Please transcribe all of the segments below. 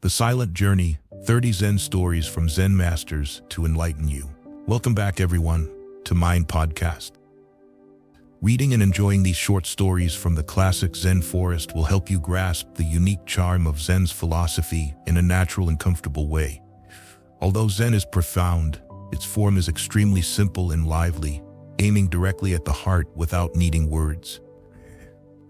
The Silent Journey, 30 Zen Stories from Zen Masters to Enlighten You. Welcome back, everyone, to Mind Podcast. Reading and enjoying these short stories from the classic Zen forest will help you grasp the unique charm of Zen's philosophy in a natural and comfortable way. Although Zen is profound, its form is extremely simple and lively, aiming directly at the heart without needing words.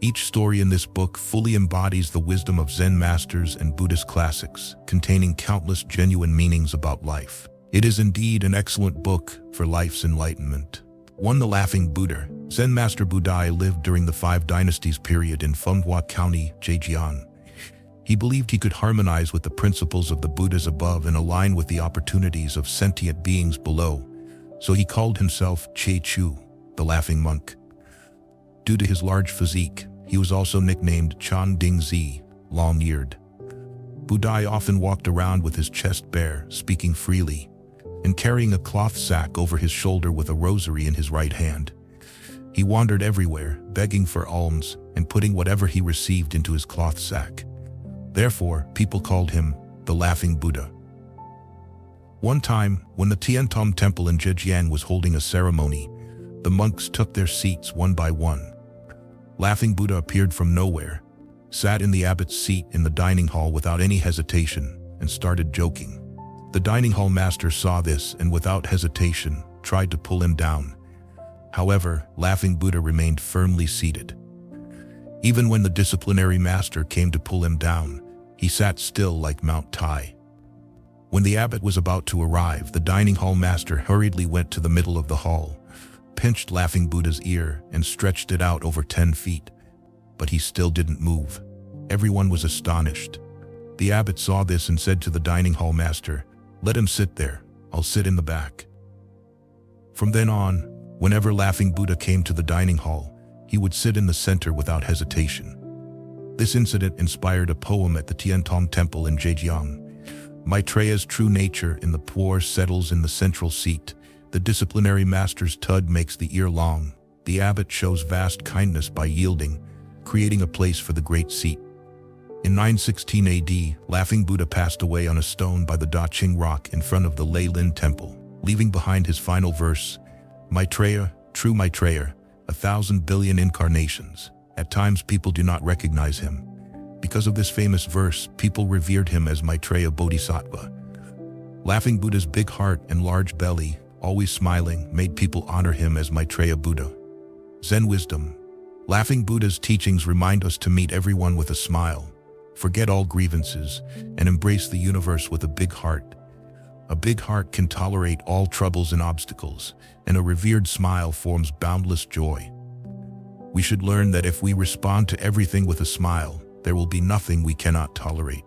Each story in this book fully embodies the wisdom of Zen masters and Buddhist classics, containing countless genuine meanings about life. It is indeed an excellent book for life's enlightenment. 1. The Laughing Buddha. Zen Master Buddha lived during the Five Dynasties period in Fenghua County, Zhejiang. He believed he could harmonize with the principles of the Buddhas above and align with the opportunities of sentient beings below, so he called himself Che Chu, the Laughing Monk. Due to his large physique, he was also nicknamed Chan Ding Zi, long-eared. Buddha often walked around with his chest bare, speaking freely, and carrying a cloth sack over his shoulder with a rosary in his right hand. He wandered everywhere, begging for alms and putting whatever he received into his cloth sack. Therefore, people called him the Laughing Buddha. One time, when the Tiantom temple in Zhejiang was holding a ceremony, the monks took their seats one by one. Laughing Buddha appeared from nowhere, sat in the abbot's seat in the dining hall without any hesitation, and started joking. The dining hall master saw this and without hesitation tried to pull him down. However, Laughing Buddha remained firmly seated. Even when the disciplinary master came to pull him down, he sat still like Mount Tai. When the abbot was about to arrive, the dining hall master hurriedly went to the middle of the hall, pinched Laughing Buddha's ear and stretched it out over 10 feet, but he still didn't move. Everyone was astonished. The abbot saw this and said to the dining hall master, "Let him sit there, I'll sit in the back." From then on, whenever Laughing Buddha came to the dining hall, he would sit in the center without hesitation. This incident inspired a poem at the Tiantom temple in Zhejiang. Maitreya's true nature in the poor settles in the central seat. The disciplinary master's tud makes the ear long. The abbot shows vast kindness by yielding, creating a place for the great seat. In 916 AD, Laughing Buddha passed away on a stone by the Daqing rock in front of the Leilin temple, leaving behind his final verse, Maitreya, true Maitreya, 1,000 billion incarnations. At times people do not recognize him. Because of this famous verse, people revered him as Maitreya Bodhisattva. Laughing Buddha's big heart and large belly, always smiling, made people honor him as Maitreya Buddha. Zen Wisdom. Laughing Buddha's teachings remind us to meet everyone with a smile, forget all grievances, and embrace the universe with a big heart. A big heart can tolerate all troubles and obstacles, and a revered smile forms boundless joy. We should learn that if we respond to everything with a smile, there will be nothing we cannot tolerate.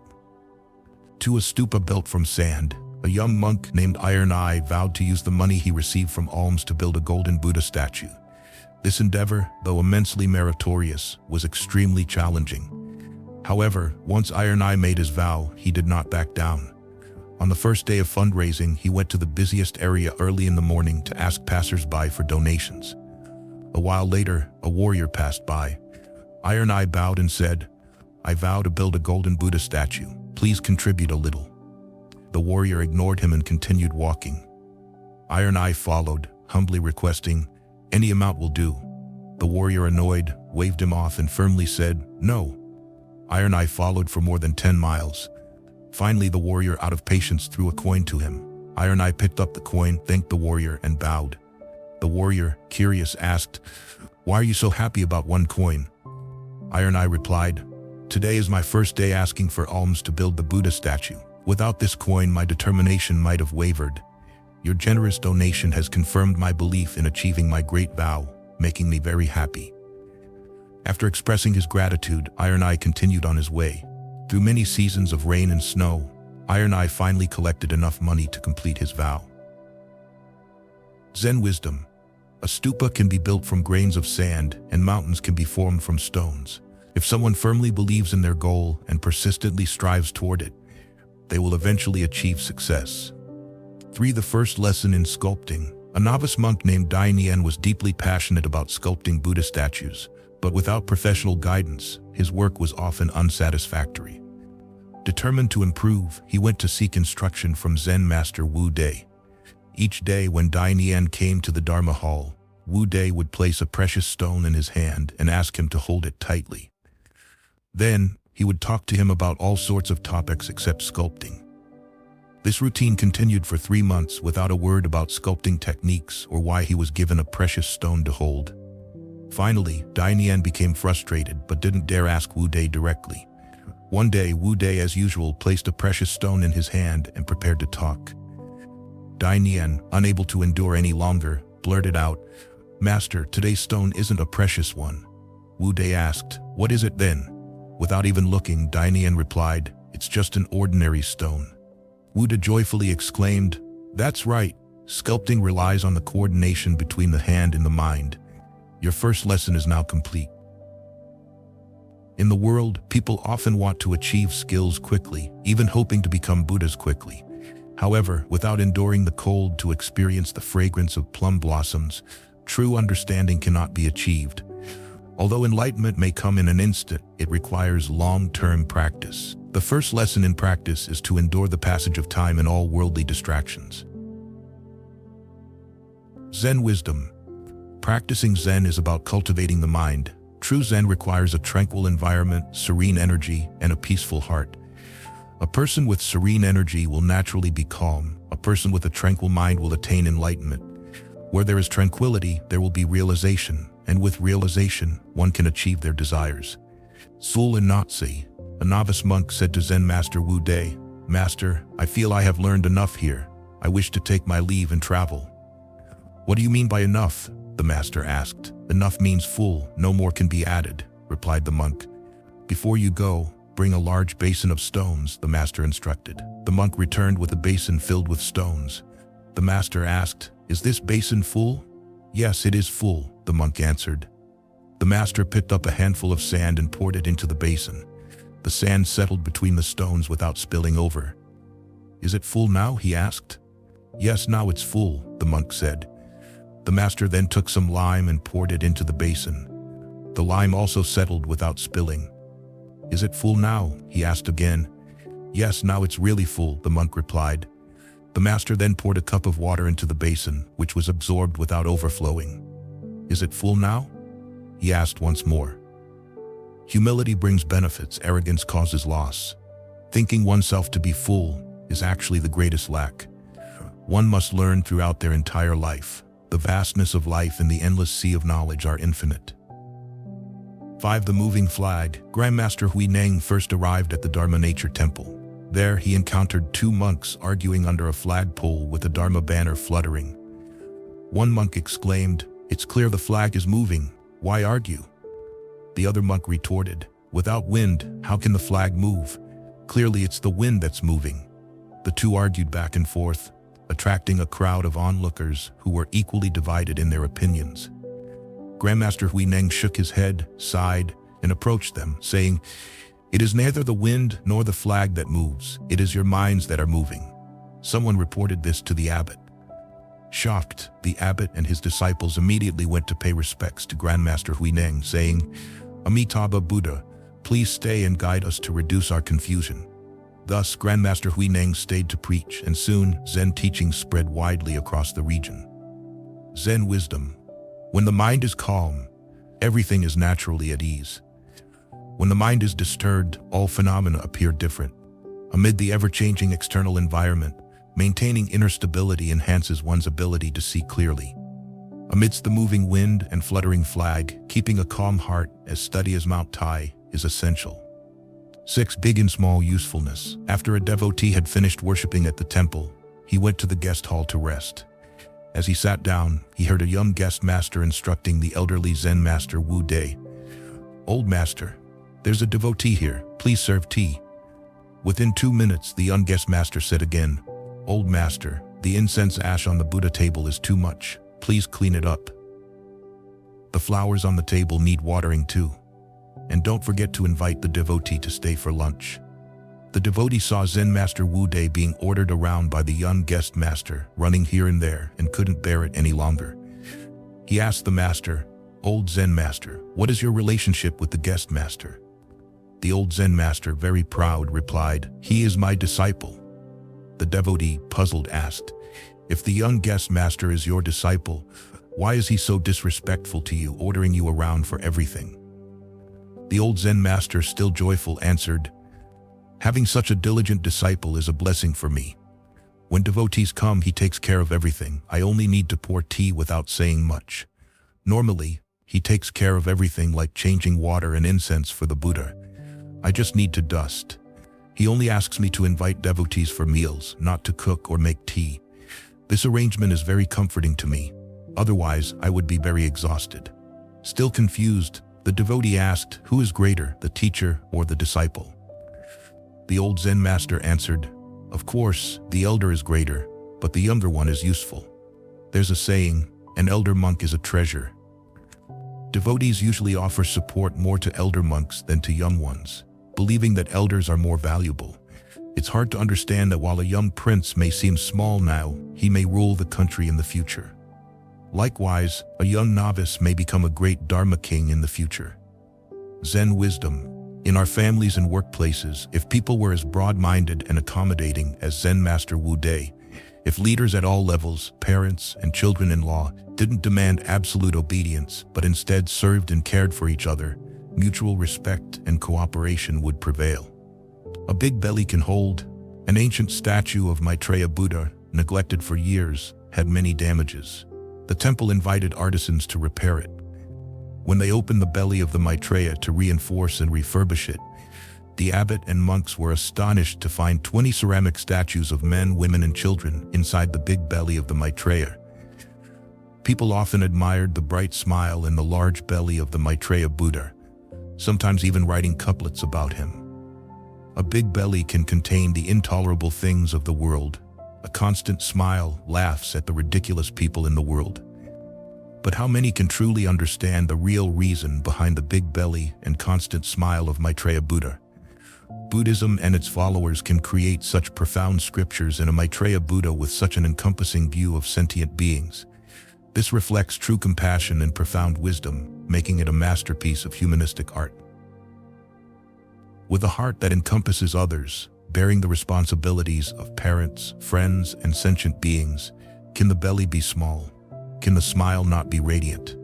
To a stupa built from sand, a young monk named Iron Eye vowed to use the money he received from alms to build a golden Buddha statue. This endeavor, though immensely meritorious, was extremely challenging. However, once Iron Eye made his vow, he did not back down. On the first day of fundraising, he went to the busiest area early in the morning to ask passers-by for donations. A while later, a warrior passed by. Iron Eye bowed and said, "I vow to build a golden Buddha statue. Please contribute a little." The warrior ignored him and continued walking. Iron Eye followed, humbly requesting, "Any amount will do." The warrior, annoyed, waved him off and firmly said, "No." Iron Eye followed for more than 10 miles. Finally, the warrior, out of patience, threw a coin to him. Iron Eye picked up the coin, thanked the warrior, and bowed. The warrior, curious, asked, "Why are you so happy about one coin?" Iron Eye replied, "Today is my first day asking for alms to build the Buddha statue. Without this coin, my determination might have wavered. Your generous donation has confirmed my belief in achieving my great vow, making me very happy." After expressing his gratitude, Iron Eye continued on his way. Through many seasons of rain and snow, Iron Eye finally collected enough money to complete his vow. Zen Wisdom. A stupa can be built from grains of sand, and mountains can be formed from stones. If someone firmly believes in their goal and persistently strives toward it, they will eventually achieve success. 3. The first lesson in sculpting. A novice monk named Bai An was deeply passionate about sculpting Buddha statues, but without professional guidance, his work was often unsatisfactory. Determined to improve, he went to seek instruction from Zen Master Wu Dai. Each day when Bai An came to the Dharma hall, Wu Dai would place a precious stone in his hand and ask him to hold it tightly. Then, he would talk to him about all sorts of topics except sculpting. This routine continued for 3 months without a word about sculpting techniques or why he was given a precious stone to hold. Finally, Bai An became frustrated but didn't dare ask Wu Dai directly. One day, Wu Dai, as usual, placed a precious stone in his hand and prepared to talk. Bai An, unable to endure any longer, blurted out, "Master, today's stone isn't a precious one." Wu Dai asked, "What is it then?" Without even looking, Bai An replied, "It's just an ordinary stone." Wu Dai joyfully exclaimed, "That's right. Sculpting relies on the coordination between the hand and the mind. Your first lesson is now complete." In the world, people often want to achieve skills quickly, even hoping to become Buddhas quickly. However, without enduring the cold to experience the fragrance of plum blossoms, true understanding cannot be achieved. Although enlightenment may come in an instant, it requires long-term practice. The first lesson in practice is to endure the passage of time and all worldly distractions. Zen wisdom. Practicing Zen is about cultivating the mind. True Zen requires a tranquil environment, serene energy, and a peaceful heart. A person with serene energy will naturally be calm. A person with a tranquil mind will attain enlightenment. Where there is tranquility, there will be realization, and with realization, one can achieve their desires. Sul Inatsi, a novice monk, said to Zen Master Wu Dai, "Master, I feel I have learned enough here. I wish to take my leave and travel." "What do you mean by enough?" the master asked. "Enough means full, no more can be added," replied the monk. "Before you go, bring a large basin of stones," the master instructed. The monk returned with a basin filled with stones. The master asked, "Is this basin full?" "Yes, it is full," the monk answered. The master picked up a handful of sand and poured it into the basin. The sand settled between the stones without spilling over. "Is it full now?" he asked. "Yes, now it's full," the monk said. The master then took some lime and poured it into the basin. The lime also settled without spilling. "Is it full now?" he asked again. "Yes, now it's really full," the monk replied. The master then poured a cup of water into the basin, which was absorbed without overflowing. "Is it full now?" he asked once more. Humility brings benefits, arrogance causes loss. Thinking oneself to be full is actually the greatest lack. One must learn throughout their entire life. The vastness of life and the endless sea of knowledge are infinite. 5. The Moving Flag. Grandmaster Hui Neng first arrived at the Dharma Nature Temple. There he encountered 2 monks arguing under a flagpole with a Dharma banner fluttering. One monk exclaimed, "It's clear the flag is moving. Why argue?" The other monk retorted, "Without wind, how can the flag move? Clearly it's the wind that's moving." The two argued back and forth, attracting a crowd of onlookers who were equally divided in their opinions. Grandmaster Hui Neng shook his head, sighed, and approached them, saying, "It is neither the wind nor the flag that moves. It is your minds that are moving." Someone reported this to the abbot. Shocked, the abbot and his disciples immediately went to pay respects to Grandmaster Hui Neng, saying, "Amitabha Buddha, please stay and guide us to reduce our confusion." Thus, Grandmaster Hui Neng stayed to preach, and soon Zen teachings spread widely across the region. Zen wisdom. When the mind is calm, everything is naturally at ease. When the mind is disturbed, all phenomena appear different. Amid the ever-changing external environment, maintaining inner stability enhances one's ability to see clearly. Amidst the moving wind and fluttering flag, keeping a calm heart, as steady as Mount Tai, is essential. 6. Big and Small Usefulness. After a devotee had finished worshipping at the temple, he went to the guest hall to rest. As he sat down, he heard a young guest master instructing the elderly Zen master Wu Dai. "Old master, there's a devotee here. Please serve tea." Within 2 minutes, the young guest master said again, "Old master, the incense ash on the Buddha table is too much. Please clean it up. The flowers on the table need watering too. And don't forget to invite the devotee to stay for lunch." The devotee saw Zen Master Wu Dai being ordered around by the young guest master, running here and there, and couldn't bear it any longer. He asked the master, "Old Zen master, what is your relationship with the guest master?" The old Zen master, very proud, replied, "He is my disciple." The devotee, puzzled, asked, "If the young guest master is your disciple, why is he so disrespectful to you, ordering you around for everything?" The old Zen master, still joyful, answered, "Having such a diligent disciple is a blessing for me. When devotees come, he takes care of everything. I only need to pour tea without saying much. Normally, he takes care of everything like changing water and incense for the Buddha. I just need to dust. He only asks me to invite devotees for meals, not to cook or make tea. This arrangement is very comforting to me. Otherwise, I would be very exhausted." Still confused, the devotee asked, "Who is greater, the teacher or the disciple?" The old Zen master answered, "Of course, the elder is greater, but the younger one is useful. There's a saying, an elder monk is a treasure." Devotees usually offer support more to elder monks than to young ones, believing that elders are more valuable. It's hard to understand that while a young prince may seem small now, he may rule the country in the future. Likewise, a young novice may become a great Dharma king in the future. Zen wisdom. In our families and workplaces, if people were as broad-minded and accommodating as Zen Master Wu Dei, if leaders at all levels, parents and children-in-law, didn't demand absolute obedience, but instead served and cared for each other, mutual respect and cooperation would prevail. A big belly can hold. An ancient statue of Maitreya Buddha, neglected for years, had many damages. The temple invited artisans to repair it. When they opened the belly of the Maitreya to reinforce and refurbish it, the abbot and monks were astonished to find 20 ceramic statues of men, women, and children inside the big belly of the Maitreya. People often admired the bright smile and the large belly of the Maitreya Buddha, sometimes even writing couplets about him. A big belly can contain the intolerable things of the world. A constant smile laughs at the ridiculous people in the world. But how many can truly understand the real reason behind the big belly and constant smile of Maitreya Buddha? Buddhism and its followers can create such profound scriptures in a Maitreya Buddha with such an encompassing view of sentient beings. This reflects true compassion and profound wisdom, making it a masterpiece of humanistic art. With a heart that encompasses others, bearing the responsibilities of parents, friends, and sentient beings, can the belly be small? Can the smile not be radiant?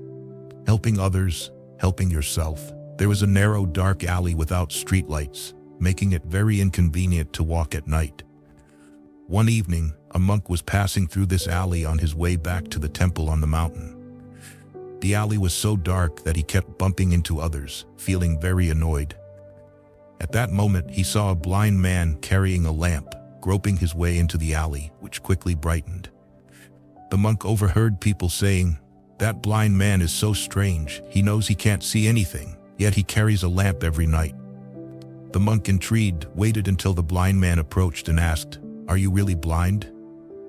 Helping others, helping yourself. There was a narrow, dark alley without streetlights, making it very inconvenient to walk at night. One evening, a monk was passing through this alley on his way back to the temple on the mountain. The alley was so dark that he kept bumping into others, feeling very annoyed. At that moment, he saw a blind man carrying a lamp, groping his way into the alley, which quickly brightened. The monk overheard people saying, "That blind man is so strange, he knows he can't see anything, yet he carries a lamp every night." The monk, intrigued, waited until the blind man approached and asked, "Are you really blind?"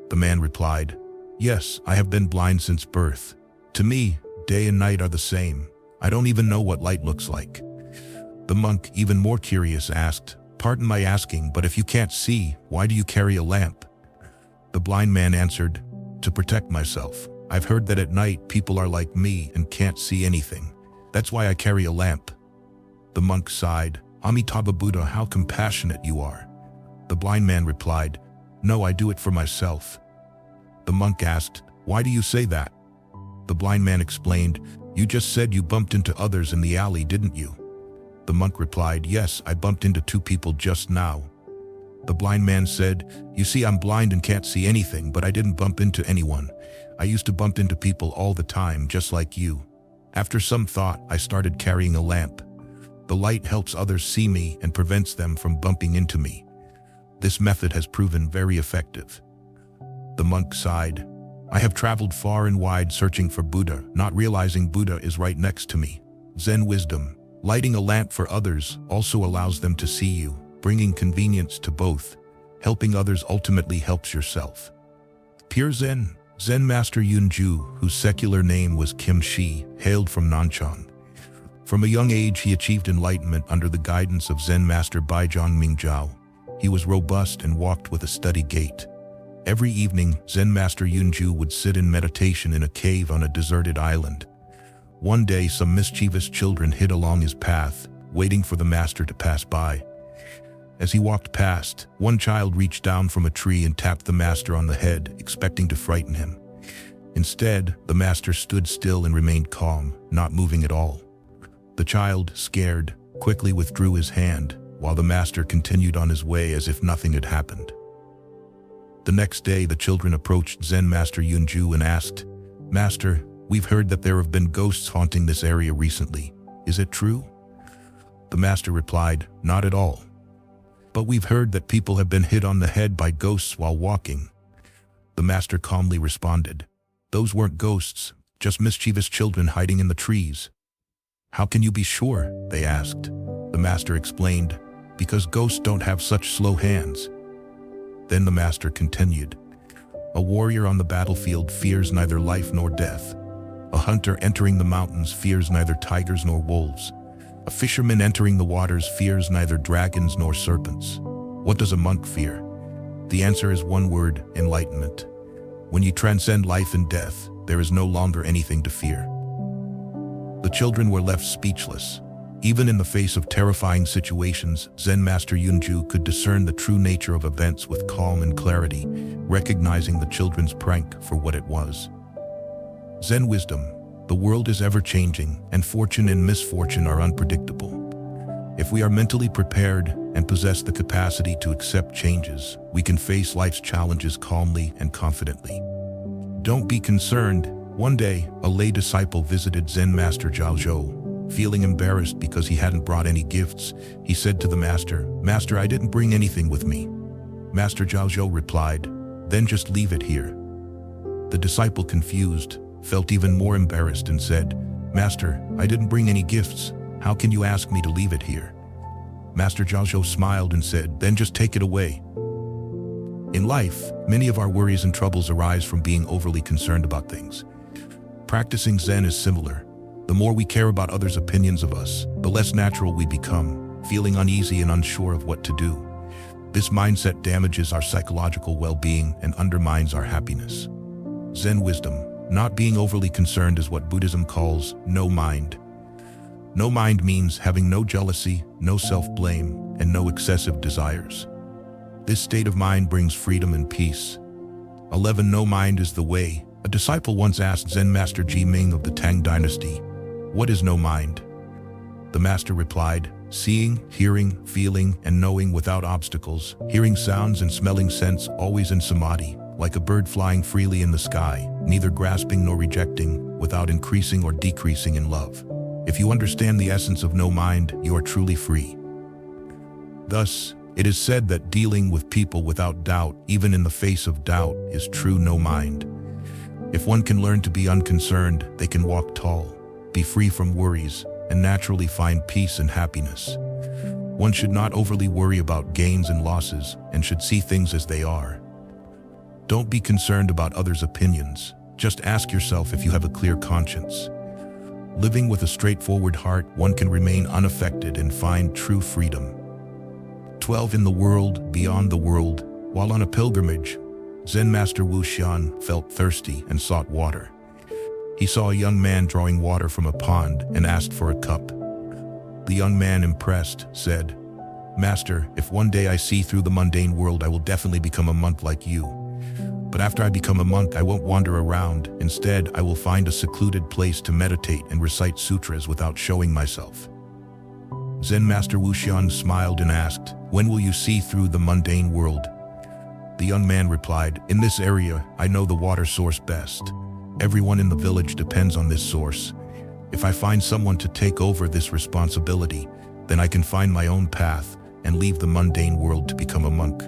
The man replied, "Yes, I have been blind since birth. To me, day and night are the same. I don't even know what light looks like." The monk, even more curious, asked, "Pardon my asking, but if you can't see, why do you carry a lamp?" The blind man answered, "To protect myself. I've heard that at night people are like me and can't see anything. That's why I carry a lamp." The monk sighed, "Amitabha Buddha, how compassionate you are." The blind man replied, "No, I do it for myself." The monk asked, "Why do you say that?" The blind man explained, "You just said you bumped into others in the alley, didn't you?" The monk replied, "Yes, I bumped into 2 people just now." The blind man said, "You see, I'm blind and can't see anything, but I didn't bump into anyone. I used to bump into people all the time, just like you. After some thought, I started carrying a lamp. The light helps others see me and prevents them from bumping into me. This method has proven very effective." The monk sighed, "I have traveled far and wide searching for Buddha, not realizing Buddha is right next to me." Zen wisdom. Lighting a lamp for others also allows them to see you, bringing convenience to both. Helping others ultimately helps yourself. Pure Zen. Zen Master Yunju, whose secular name was Kim Shi, hailed from Nanchang. From a young age, he achieved enlightenment under the guidance of Zen Master Bai An. He was robust and walked with a steady gait. Every evening, Zen Master Yunju would sit in meditation in a cave on a deserted island. One day, some mischievous children hid along his path, waiting for the master to pass by. As he walked past, one child reached down from a tree and tapped the master on the head, expecting to frighten him. Instead, the master stood still and remained calm, not moving at all. The child, scared, quickly withdrew his hand, while the master continued on his way as if nothing had happened. The next day, the children approached Zen Master Yunju and asked, "Master, we've heard that there have been ghosts haunting this area recently. Is it true?" The master replied, "Not at all. But we've heard that people have been hit on the head by ghosts while walking." The master calmly responded, "Those weren't ghosts, just mischievous children hiding in the trees." "How can you be sure?" they asked. The master explained, "Because ghosts don't have such slow hands." Then the master continued, "A warrior on the battlefield fears neither life nor death. A hunter entering the mountains fears neither tigers nor wolves. A fisherman entering the waters fears neither dragons nor serpents. What does a monk fear? The answer is one word: enlightenment. When you transcend life and death, there is no longer anything to fear." The children were left speechless. Even in the face of terrifying situations, Zen Master Yunju could discern the true nature of events with calm and clarity, recognizing the children's prank for what it was. Zen wisdom: the world is ever-changing, and fortune and misfortune are unpredictable. If we are mentally prepared and possess the capacity to accept changes, we can face life's challenges calmly and confidently. Don't be concerned. One day, a lay disciple visited Zen Master Zhaozhou. Feeling embarrassed because he hadn't brought any gifts, he said to the master, "Master, I didn't bring anything with me." Master Zhaozhou replied, "Then just leave it here." The disciple, confused, felt even more embarrassed and said, "Master, I didn't bring any gifts. How can you ask me to leave it here?" Master Zhaozhou smiled and said, "Then just take it away." In life, many of our worries and troubles arise from being overly concerned about things. Practicing Zen is similar. The more we care about others' opinions of us, the less natural we become, feeling uneasy and unsure of what to do. This mindset damages our psychological well-being and undermines our happiness. Zen wisdom: not being overly concerned is what Buddhism calls no mind. No mind means having no jealousy, no self-blame, and no excessive desires. This state of mind brings freedom and peace. 11. No mind is the way. A disciple once asked Zen Master Ji Ming of the Tang Dynasty, "What is no mind?" The master replied, "Seeing, hearing, feeling, and knowing without obstacles, hearing sounds and smelling scents always in samadhi, like a bird flying freely in the sky, neither grasping nor rejecting, without increasing or decreasing in love. If you understand the essence of no mind, you are truly free." Thus, it is said that dealing with people without doubt, even in the face of doubt, is true no mind. If one can learn to be unconcerned, they can walk tall, be free from worries, and naturally find peace and happiness. One should not overly worry about gains and losses, and should see things as they are. Don't be concerned about others' opinions. Just ask yourself if you have a clear conscience. Living with a straightforward heart, one can remain unaffected and find true freedom. 12. In the world, beyond the world. While on a pilgrimage, Zen Master Wu Xian felt thirsty and sought water. He saw a young man drawing water from a pond and asked for a cup. The young man, impressed, said, "Master, if one day I see through the mundane world, I will definitely become a monk like you. But after I become a monk, I won't wander around. Instead, I will find a secluded place to meditate and recite sutras without showing myself." Zen Master Wu Xian smiled and asked, "When will you see through the mundane world?" The young man replied, "In this area, I know the water source best. Everyone in the village depends on this source. If I find someone to take over this responsibility, then I can find my own path and leave the mundane world to become a monk."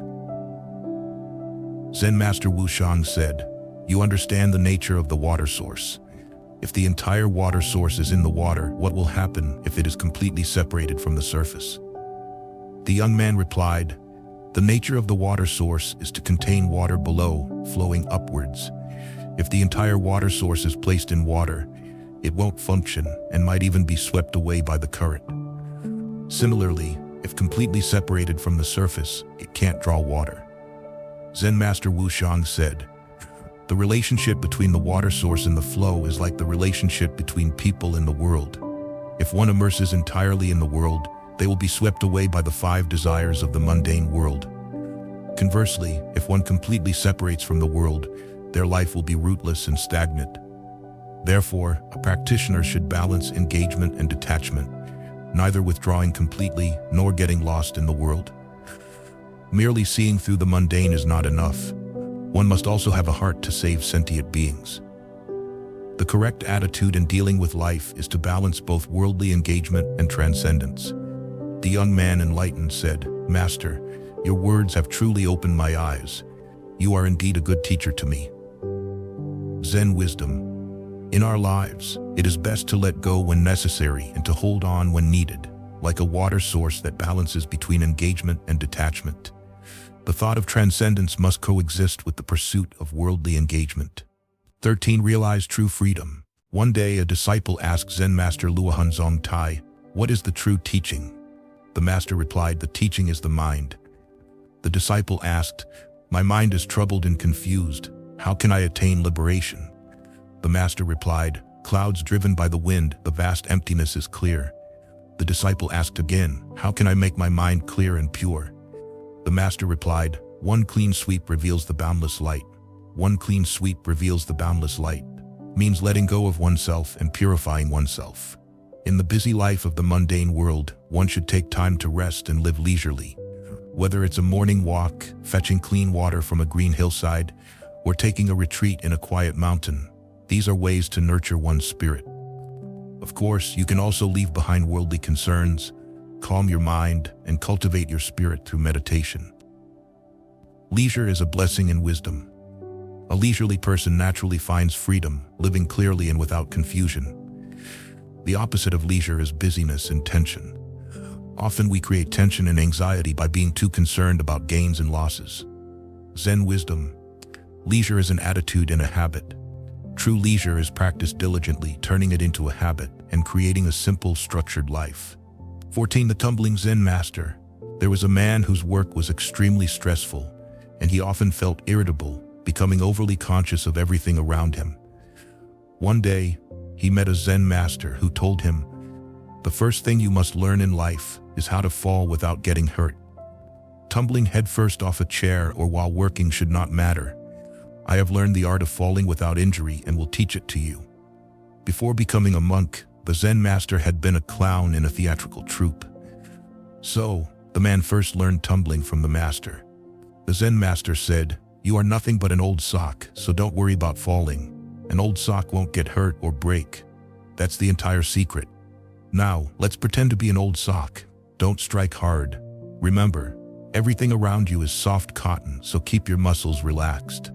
Zen Master Wu Xian said, "You understand the nature of the water source. If the entire water source is in the water, what will happen if it is completely separated from the surface?" The young man replied, "The nature of the water source is to contain water below, flowing upwards. If the entire water source is placed in water, it won't function and might even be swept away by the current. Similarly, if completely separated from the surface, it can't draw water." Zen Master Wu Xian said, "The relationship between the water source and the flow is like the relationship between people in the world. If one immerses entirely in the world, they will be swept away by the 5 desires of the mundane world. Conversely, if one completely separates from the world, their life will be rootless and stagnant. Therefore, a practitioner should balance engagement and detachment, neither withdrawing completely nor getting lost in the world. Merely seeing through the mundane is not enough. One must also have a heart to save sentient beings. The correct attitude in dealing with life is to balance both worldly engagement and transcendence. The young man enlightened said, "Master, your words have truly opened my eyes. You are indeed a good teacher to me." Zen wisdom. In our lives, it is best to let go when necessary and to hold on when needed, like a water source that balances between engagement and detachment. The thought of transcendence must coexist with the pursuit of worldly engagement. 13. Realize true freedom. One day, a disciple asked Zen Master Luohan Zongtai, "What is the true teaching?" The master replied, "The teaching is the mind." The disciple asked, "My mind is troubled and confused. How can I attain liberation?" The master replied, "Clouds driven by the wind, the vast emptiness is clear." The disciple asked again, "How can I make my mind clear and pure?" The master replied, "One clean sweep reveals the boundless light." One clean sweep reveals the boundless light means letting go of oneself and purifying oneself. In the busy life of the mundane world, one should take time to rest and live leisurely. Whether it's a morning walk, fetching clean water from a green hillside, or taking a retreat in a quiet mountain, these are ways to nurture one's spirit. Of course, you can also leave behind worldly concerns, calm your mind, and cultivate your spirit through meditation. Leisure is a blessing in wisdom. A leisurely person naturally finds freedom, living clearly and without confusion. The opposite of leisure is busyness and tension. Often we create tension and anxiety by being too concerned about gains and losses. Zen wisdom. Leisure is an attitude and a habit. True leisure is practiced diligently, turning it into a habit and creating a simple, structured life. 14. The Tumbling Zen Master. There was a man whose work was extremely stressful, and he often felt irritable, becoming overly conscious of everything around him. One day, he met a Zen master who told him, "The first thing you must learn in life is how to fall without getting hurt. Tumbling headfirst off a chair or while working should not matter. I have learned the art of falling without injury and will teach it to you." Before becoming a monk, the Zen master had been a clown in a theatrical troupe. So, the man first learned tumbling from the master. The Zen master said, "You are nothing but an old sock, so don't worry about falling. An old sock won't get hurt or break. That's the entire secret. Now, let's pretend to be an old sock. Don't strike hard. Remember, everything around you is soft cotton, so keep your muscles relaxed."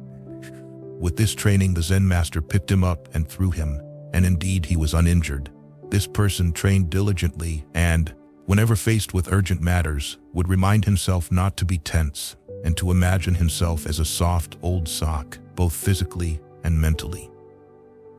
With this training, the Zen master picked him up and threw him, and indeed he was uninjured. This person trained diligently and, whenever faced with urgent matters, would remind himself not to be tense and to imagine himself as a soft old sock, both physically and mentally.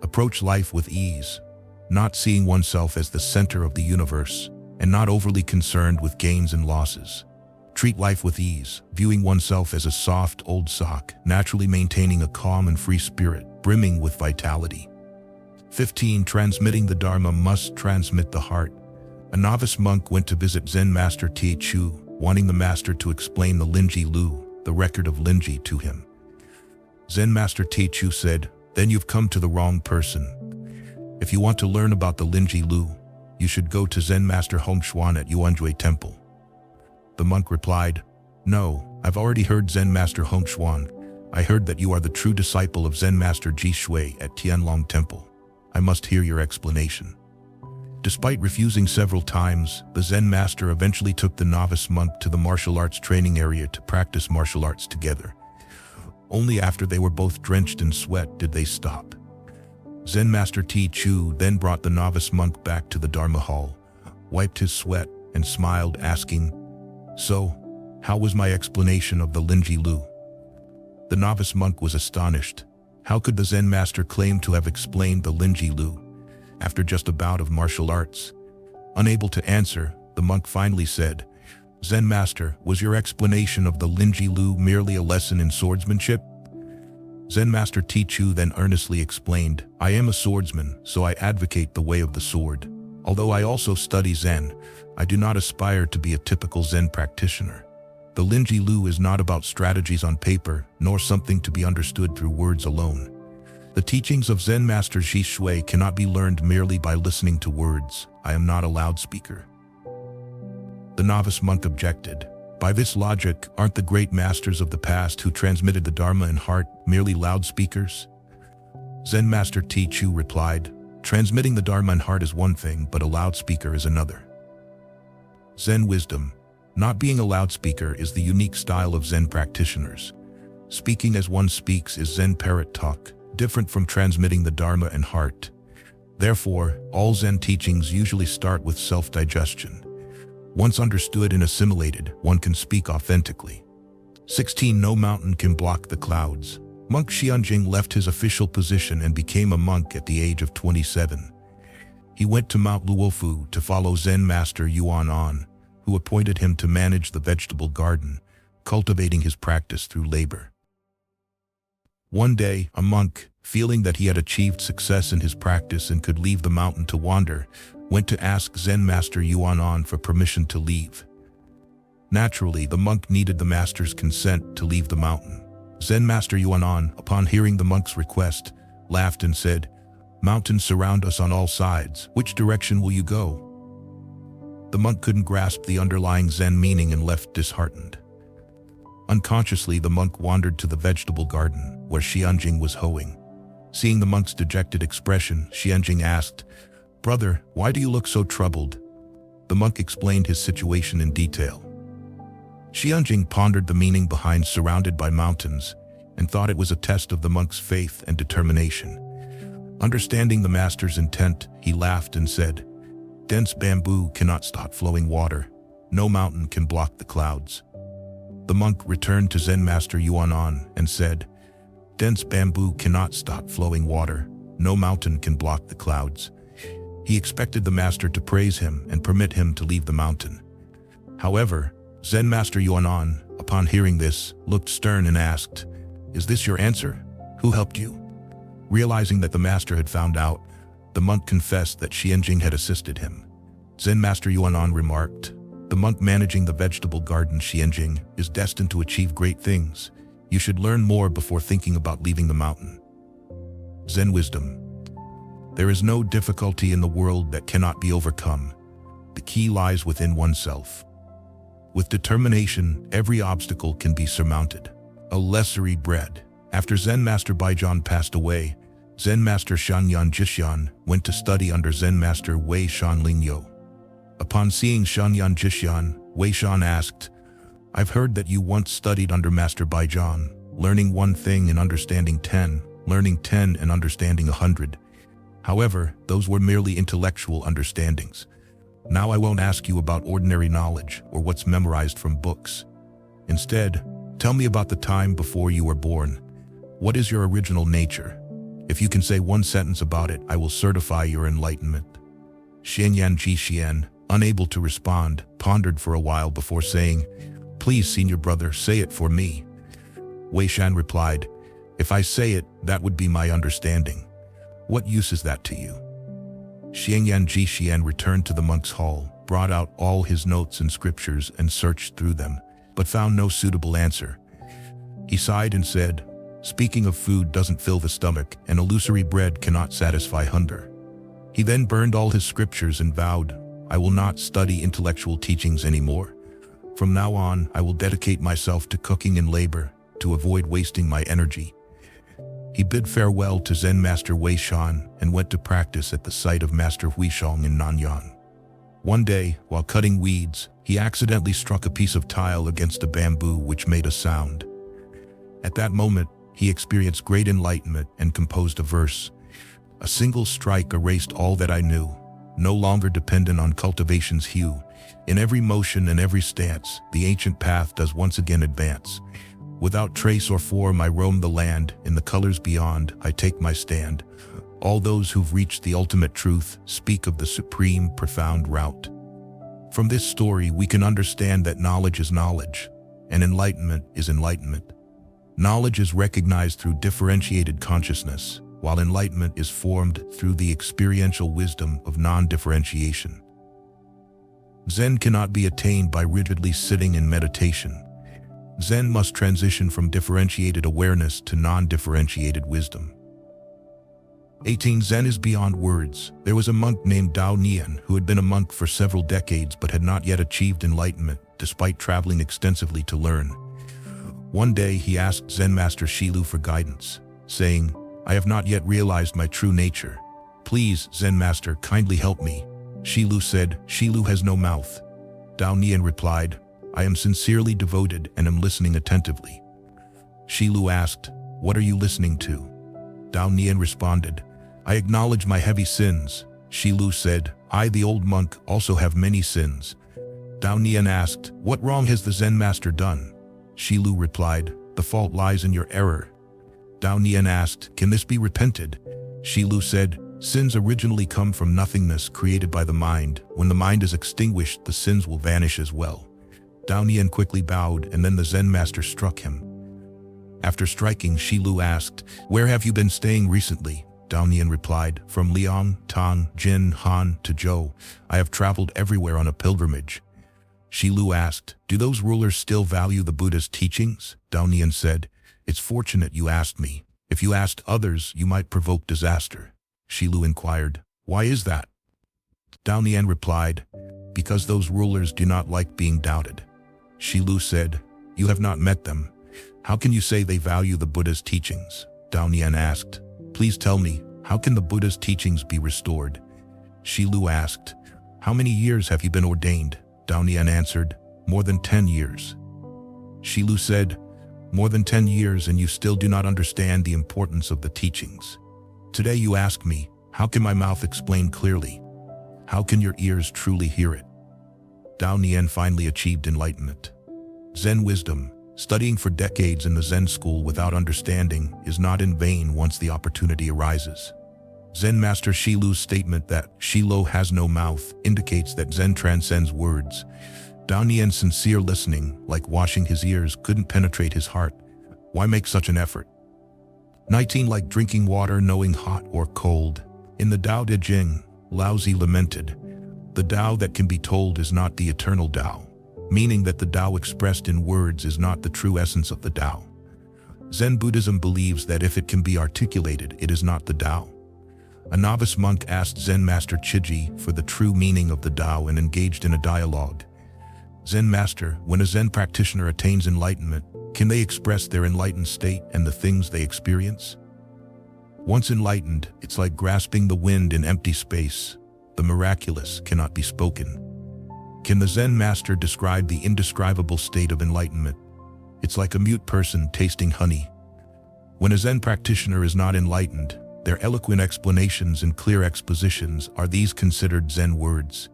Approach life with ease, not seeing oneself as the center of the universe and not overly concerned with gains and losses. Treat life with ease, viewing oneself as a soft old sock, naturally maintaining a calm and free spirit, brimming with vitality. 15. Transmitting the Dharma must transmit the heart. A novice monk went to visit Zen Master Tie Chu, wanting the master to explain the Linji Lu, the record of Linji, to him. Zen Master Tie Chu said, "Then you've come to the wrong person. If you want to learn about the Linji Lu, you should go to Zen Master Hong Xuan at Yuanjue Temple." The monk replied, "No, I've already heard Zen Master Hong Xuan. I heard that you are the true disciple of Zen Master Ji Shui at Tianlong Temple. I must hear your explanation." Despite refusing several times, the Zen master eventually took the novice monk to the martial arts training area to practice martial arts together. Only after they were both drenched in sweat did they stop. Zen Master Tie Chu then brought the novice monk back to the Dharma hall, wiped his sweat, and smiled, asking, "So, how was my explanation of the Linji Lu?" The novice monk was astonished. How could the Zen master claim to have explained the Linji Lu after just a bout of martial arts? Unable to answer, the monk finally said, "Zen master, was your explanation of the Linji Lu merely a lesson in swordsmanship?" Zen Master Tie Chu then earnestly explained, "I am a swordsman, so I advocate the way of the sword. Although I also study Zen, I do not aspire to be a typical Zen practitioner. The Linji Lu is not about strategies on paper, nor something to be understood through words alone. The teachings of Zen Master Zhi Shui cannot be learned merely by listening to words. I am not a loudspeaker. The novice monk objected. By this logic, aren't the great masters of the past who transmitted the Dharma in heart merely loudspeakers? Zen Master Ti Chu replied, transmitting the Dharma in heart is one thing, but a loudspeaker is another. Zen wisdom. Not being a loudspeaker is the unique style of Zen practitioners. Speaking as one speaks is Zen parrot talk, different from transmitting the Dharma in heart. Therefore, all Zen teachings usually start with self-digestion. Once understood and assimilated, one can speak authentically. 16. No mountain can block the clouds. Monk Xianjing left his official position and became a monk at the age of 27. He went to Mount Luofu to follow Zen Master Yuan An, who appointed him to manage the vegetable garden, cultivating his practice through labor. One day, a monk, feeling that he had achieved success in his practice and could leave the mountain to wander, went to ask Zen Master Yuan An for permission to leave. Naturally, the monk needed the master's consent to leave the mountain. Zen Master Yuan An, upon hearing the monk's request, laughed and said, "Mountains surround us on all sides. Which direction will you go?" The monk couldn't grasp the underlying Zen meaning and left disheartened. Unconsciously, the monk wandered to the vegetable garden, where Xianjing was hoeing. Seeing the monk's dejected expression, Xianjing asked, "Brother, why do you look so troubled?" The monk explained his situation in detail. Xianjing pondered the meaning behind surrounded by mountains and thought it was a test of the monk's faith and determination. Understanding the master's intent, he laughed and said, "Dense bamboo cannot stop flowing water. No mountain can block the clouds." The monk returned to Zen Master Yuan An and said, "Dense bamboo cannot stop flowing water. No mountain can block the clouds." He expected the master to praise him and permit him to leave the mountain. However, Zen Master Yuan An, upon hearing this, looked stern and asked, "Is this your answer? Who helped you?" Realizing that the master had found out, the monk confessed that Xianjing had assisted him. Zen Master Yuan An remarked, "The monk managing the vegetable garden, Xianjing, is destined to achieve great things. You should learn more before thinking about leaving the mountain." Zen wisdom. There is no difficulty in the world that cannot be overcome. The key lies within oneself. With determination, every obstacle can be surmounted. Illusory Bread. After Zen Master Bai An passed away, Zen Master Shanyan Jishan went to study under Zen Master Wei Shan Lingyo. Upon seeing Shanyan Jishan, Wei Shan asked, "I've heard that you once studied under Master Bai An, learning one thing and understanding 10, learning 10 and understanding 100. However, those were merely intellectual understandings. Now I won't ask you about ordinary knowledge or what's memorized from books. Instead, tell me about the time before you were born. What is your original nature? If you can say one sentence about it, I will certify your enlightenment." Xianyan Jishian, unable to respond, pondered for a while before saying, "Please, senior brother, say it for me." Wei Shan replied, "If I say it, that would be my understanding. What use is that to you?" Xianyan Jishian returned to the monk's hall, brought out all his notes and scriptures and searched through them, but found no suitable answer. He sighed and said, "Speaking of food doesn't fill the stomach, and illusory bread cannot satisfy hunger." He then burned all his scriptures and vowed, "I will not study intellectual teachings anymore. From now on, I will dedicate myself to cooking and labor, to avoid wasting my energy." He bid farewell to Zen Master Wei Shan and went to practice at the site of Master Huishong in Nanyang. One day, while cutting weeds, he accidentally struck a piece of tile against a bamboo which made a sound. At that moment, he experienced great enlightenment and composed a verse. "A single strike erased all that I knew, no longer dependent on cultivation's hue. In every motion and every stance, the ancient path does once again advance. Without trace or form I roam the land, in the colors beyond I take my stand. All those who've reached the ultimate truth speak of the supreme, profound route." From this story we can understand that knowledge is knowledge, and enlightenment is enlightenment. Knowledge is recognized through differentiated consciousness, while enlightenment is formed through the experiential wisdom of non-differentiation. Zen cannot be attained by rigidly sitting in meditation. Zen must transition from differentiated awareness to non-differentiated wisdom. 18. Zen is beyond words. There was a monk named Dao Nian who had been a monk for several decades but had not yet achieved enlightenment despite traveling extensively to learn. One day he asked Zen Master Shilu for guidance, saying, "I have not yet realized my true nature. Please, Zen Master, kindly help me." Shilu said, "Shilu has no mouth." Dao Nian replied, "I am sincerely devoted and am listening attentively." Shilu asked, "What are you listening to?" Dao Nian responded, "I acknowledge my heavy sins." Shilu said, "I, the old monk, also have many sins." Dao Nian asked, "What wrong has the Zen Master done?" Shilu replied, "The fault lies in your error." Dao Nian asked, "Can this be repented?" Shilu said, "Sins originally come from nothingness created by the mind. When the mind is extinguished, the sins will vanish as well." Dao Nian quickly bowed, and then the Zen Master struck him. After striking, Shilu asked, "Where have you been staying recently?" Dao Nian replied, "From Liang, Tang, Jin, Han to Zhou. I have traveled everywhere on a pilgrimage." Shilu asked, "Do those rulers still value the Buddha's teachings?" Dao Nian said, "It's fortunate you asked me. If you asked others, you might provoke disaster." Shilu inquired, "Why is that?" Dao Nian replied, "Because those rulers do not like being doubted." Shilu said, "You have not met them. How can you say they value the Buddha's teachings?" Dao Nian asked, "Please tell me, how can the Buddha's teachings be restored?" Shilu asked, "How many years have you been ordained?" Dao Nian answered, "More than 10 years." Shilu said, "More than 10 years and you still do not understand the importance of the teachings. Today you ask me, how can my mouth explain clearly? How can your ears truly hear it?" Dao Nian finally achieved enlightenment. Zen wisdom, studying for decades in the Zen school without understanding, is not in vain once the opportunity arises. Zen Master Shilu's statement that Shilu has no mouth indicates that Zen transcends words. Dao Nian's sincere listening, like washing his ears, couldn't penetrate his heart. Why make such an effort? 19. Like drinking water knowing hot or cold. In the Tao Te Ching, Laozi lamented, "The Tao that can be told is not the eternal Tao," meaning that the Tao expressed in words is not the true essence of the Tao. Zen Buddhism believes that if it can be articulated, it is not the Tao. A novice monk asked Zen Master Chiji for the true meaning of the Tao and engaged in a dialogue. "Zen Master, when a Zen practitioner attains enlightenment, can they express their enlightened state and the things they experience?" Once enlightened, it's like grasping the wind in empty space. The miraculous cannot be spoken. Can the Zen Master describe the indescribable state of enlightenment? It's like a mute person tasting honey. When a Zen practitioner is not enlightened, their eloquent explanations and clear expositions, are these considered Zen words?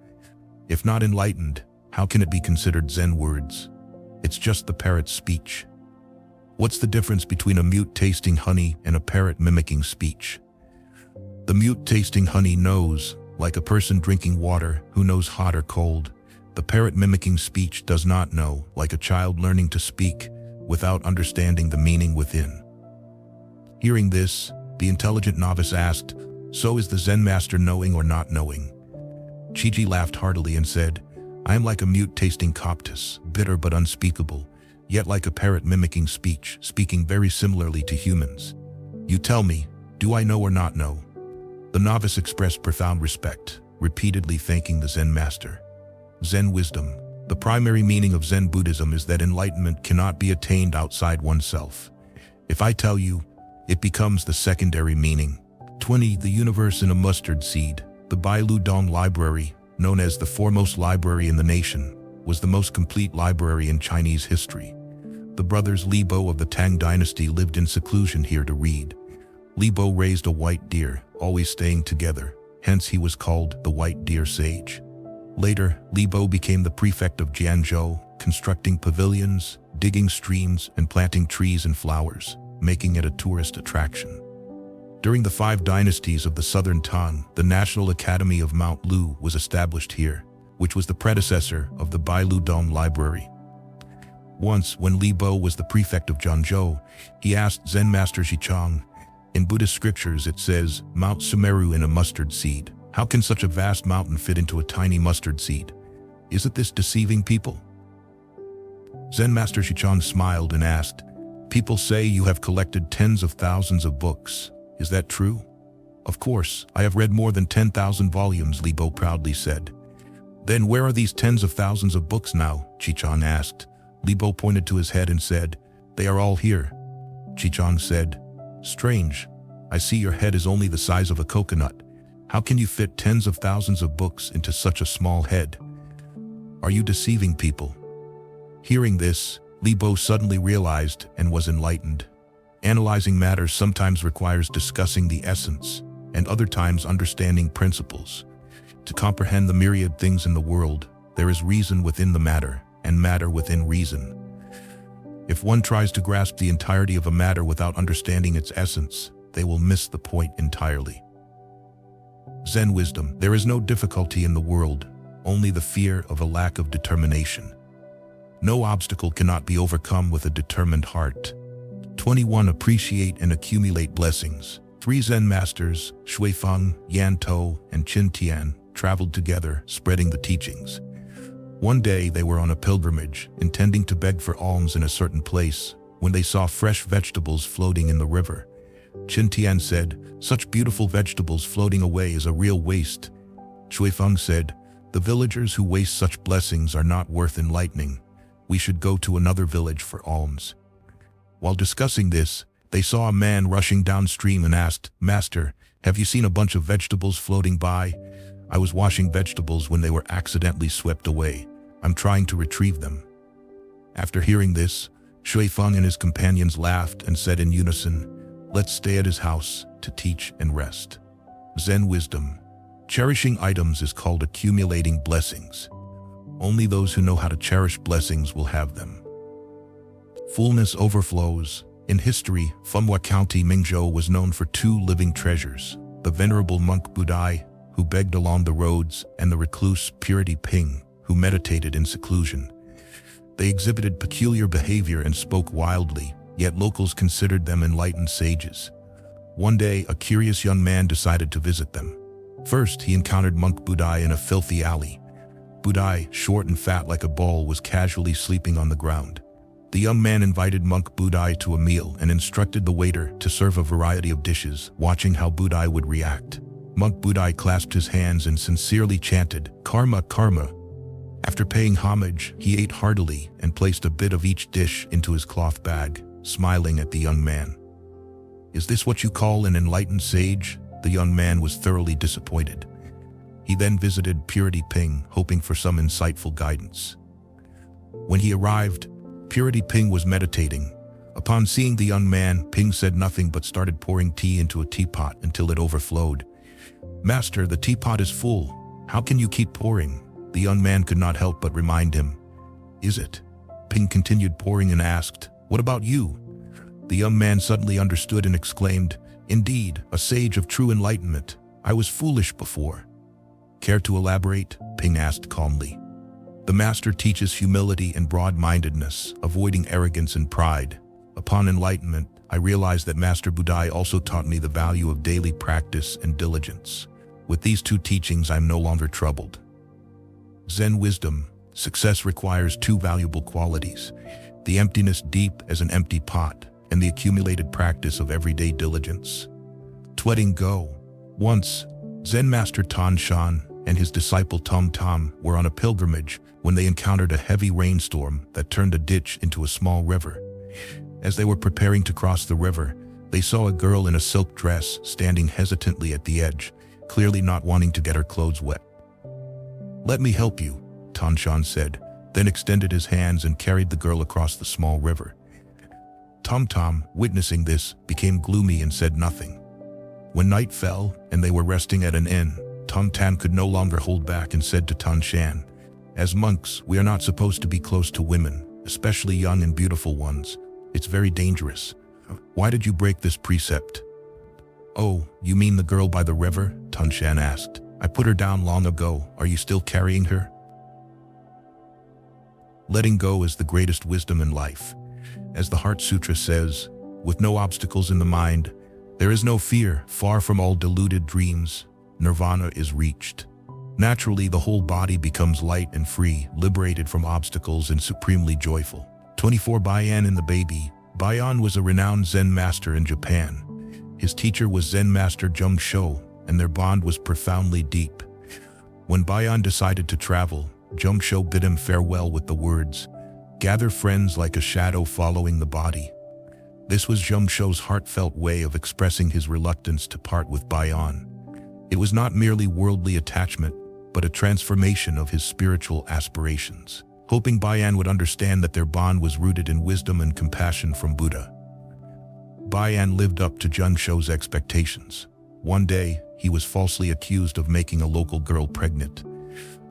If not enlightened, how can it be considered Zen words? It's just the parrot's speech. What's the difference between a mute tasting honey and a parrot mimicking speech? The mute tasting honey knows, like a person drinking water who knows hot or cold. The parrot mimicking speech does not know, like a child learning to speak without understanding the meaning within. Hearing this, the intelligent novice asked, "So is the Zen Master knowing or not knowing?" Chiji laughed heartily and said, "I am like a mute tasting coptis, bitter but unspeakable, yet like a parrot mimicking speech, speaking very similarly to humans. You tell me, do I know or not know?" The novice expressed profound respect, repeatedly thanking the Zen Master. Zen wisdom. The primary meaning of Zen Buddhism is that enlightenment cannot be attained outside oneself. If I tell you, it becomes the secondary meaning. 20. The universe in a mustard seed. The Bai Lu Dong Library, known as the foremost library in the nation, was the most complete library in Chinese history. The brothers Li Bo of the Tang dynasty lived in seclusion here to read. Li Bo raised a white deer, always staying together, hence he was called the White Deer Sage. Later, Li Bo became the prefect of Jianzhou, constructing pavilions, digging streams, and planting trees and flowers, making it a tourist attraction. During the 5 dynasties of the southern Tang, the National Academy of Mount Lu was established here, which was the predecessor of the Bai Lu Dong Library. Once, when Li Bo was the prefect of Jianzhou, he asked Zen Master Xichang, In Buddhist scriptures it says, Mount Sumeru in a mustard seed. How can such a vast mountain fit into a tiny mustard seed? Isn't this deceiving people? Zen Master Shichang smiled and asked, people say you have collected tens of thousands of books. Is that true? Of course, I have read more than 10,000 volumes, Li Bo proudly said. Then where are these tens of thousands of books now? Shichang asked. Li Bo pointed to his head and said, they are all here. Shichang said, strange. I see your head is only the size of a coconut. How can you fit tens of thousands of books into such a small head? Are you deceiving people? Hearing this, Li Bo suddenly realized and was enlightened. Analyzing matters sometimes requires discussing the essence, and other times understanding principles. To comprehend the myriad things in the world, there is reason within the matter, and matter within reason. If one tries to grasp the entirety of a matter without understanding its essence, they will miss the point entirely. Zen wisdom: there is no difficulty in the world, only the fear of a lack of determination. No obstacle cannot be overcome with a determined heart. 21. Appreciate and accumulate blessings. 3 Zen masters, Shuifeng, Yan To, and Qin Tian, traveled together, spreading the teachings. One day they were on a pilgrimage, intending to beg for alms in a certain place, when they saw fresh vegetables floating in the river. Qin Tian said, such beautiful vegetables floating away is a real waste. Shuifeng said, the villagers who waste such blessings are not worth enlightening. We should go to another village for alms. While discussing this, they saw a man rushing downstream and asked, Master, have you seen a bunch of vegetables floating by? I was washing vegetables when they were accidentally swept away. I'm trying to retrieve them. After hearing this, Shuifeng and his companions laughed and said in unison, let's stay at his house to teach and rest. Zen wisdom: cherishing items is called accumulating blessings. Only those who know how to cherish blessings will have them. Fullness overflows. In history, Fenghua County, Mingzhou was known for 2 living treasures: the venerable monk Budai, who begged along the roads, and the recluse Purity Ping, who meditated in seclusion. They exhibited peculiar behavior and spoke wildly, yet locals considered them enlightened sages. One day, a curious young man decided to visit them. First, he encountered monk Budai in a filthy alley. Budai, short and fat like a bull, was casually sleeping on the ground. The young man invited monk Budai to a meal and instructed the waiter to serve a variety of dishes, watching how Budai would react. Monk Budai clasped his hands and sincerely chanted, Karma, Karma. After paying homage, he ate heartily and placed a bit of each dish into his cloth bag, smiling at the young man. Is this what you call an enlightened sage? The young man was thoroughly disappointed. He then visited Purity Ping, hoping for some insightful guidance. When he arrived, Purity Ping was meditating. Upon seeing the young man, Ping said nothing but started pouring tea into a teapot until it overflowed. Master, the teapot is full. How can you keep pouring? The young man could not help but remind him. Is it? Ping continued pouring and asked, what about you? The young man suddenly understood and exclaimed, indeed, a sage of true enlightenment. I was foolish before. Care to elaborate? Ping asked calmly. The master teaches humility and broad-mindedness, avoiding arrogance and pride. Upon enlightenment, I realized that Master Budai also taught me the value of daily practice and diligence. With these 2 teachings, I am no longer troubled. Zen wisdom: success requires 2 valuable qualities: the emptiness deep as an empty pot, and the accumulated practice of everyday diligence. Tweeting Go. Once, Zen Master Tan Shan and his disciple Tom Tom were on a pilgrimage when they encountered a heavy rainstorm that turned a ditch into a small river. As they were preparing to cross the river, they saw a girl in a silk dress standing hesitantly at the edge, clearly not wanting to get her clothes wet. Let me help you, Tan Shan said, then extended his hands and carried the girl across the small river. Tom Tom, witnessing this, became gloomy and said nothing. When night fell and they were resting at an inn, Tom Tan could no longer hold back and said to Tan Shan, as monks, we are not supposed to be close to women, especially young and beautiful ones. It's very dangerous. Why did you break this precept? Oh, you mean the girl by the river? Tan Shan asked. I put her down long ago. Are you still carrying her? Letting go is the greatest wisdom in life. As the Heart Sutra says, with no obstacles in the mind, There is no fear, far from all deluded dreams. Nirvana is reached. Naturally, the whole body becomes light and free, liberated from obstacles and supremely joyful. 24 Bai An and the baby. Bai An was a renowned Zen master in Japan. His teacher was Zen Master Zheng, and their bond was profoundly deep. When Bai An decided to travel, Zheng bid him farewell with the words, "Gather friends like a shadow following the body." This was Zheng's heartfelt way of expressing his reluctance to part with Bai An. It was not merely worldly attachment, but a transformation of his spiritual aspirations, hoping Bai An would understand that their bond was rooted in wisdom and compassion from Buddha. Bai An lived up to Zheng's expectations. One day, he was falsely accused of making a local girl pregnant.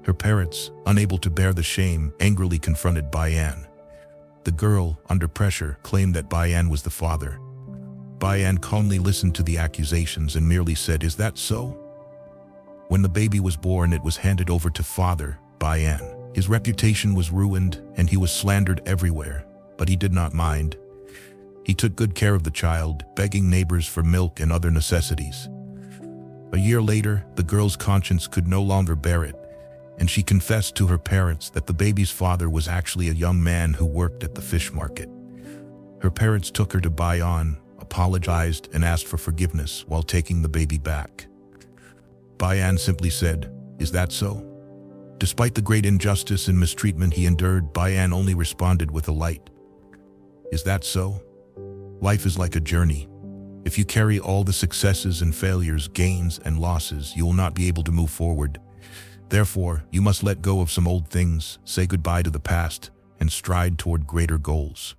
Her parents, unable to bear the shame, angrily confronted Bai An. The girl, under pressure, claimed that Bai An was the father. Bai An calmly listened to the accusations and merely said, "Is that so?" When the baby was born, it was handed over to Father Bai An. His reputation was ruined and he was slandered everywhere, but he did not mind. He took good care of the child, begging neighbors for milk and other necessities. A year later, the girl's conscience could no longer bear it, and she confessed to her parents that the baby's father was actually a young man who worked at the fish market. Her parents took her to Bai An, apologized, and asked for forgiveness while taking the baby back. Bai An simply said, "Is that so?" Despite the great injustice and mistreatment he endured, Bai An only responded with a light, "Is that so? Life is like a journey. If you carry all the successes and failures, gains and losses, you will not be able to move forward. Therefore, you must let go of some old things, say goodbye to the past, and stride toward greater goals."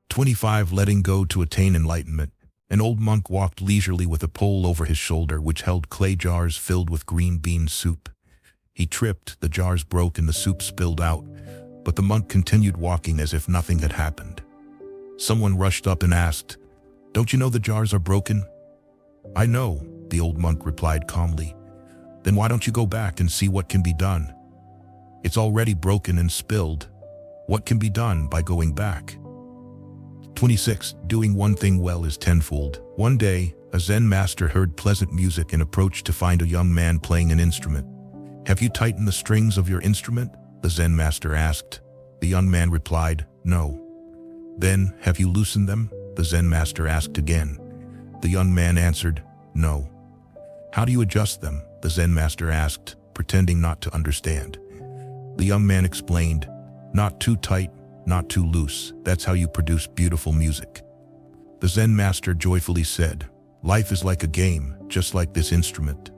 25 Letting go to attain enlightenment. An old monk walked leisurely with a pole over his shoulder which held clay jars filled with green bean soup. He tripped, the jars broke and the soup spilled out, but the monk continued walking as if nothing had happened. Someone rushed up and asked, "Don't you know the jars are broken?" "I know," the old monk replied calmly. "Then why don't you go back and see what can be done? It's already broken and spilled. What can be done by going back?" 26 Doing one thing well is tenfold. One day, a Zen master heard pleasant music and approached to find a young man playing an instrument. "Have you tightened the strings of your instrument?" the Zen master asked. The young man replied, "No." "Then, have you loosened them?" the Zen master asked again. The young man answered, "No." "How do you adjust them?" the Zen master asked, pretending not to understand. The young man explained, "Not too tight, not too loose. That's how you produce beautiful music." The Zen master joyfully said, "Life is like a game, just like this instrument.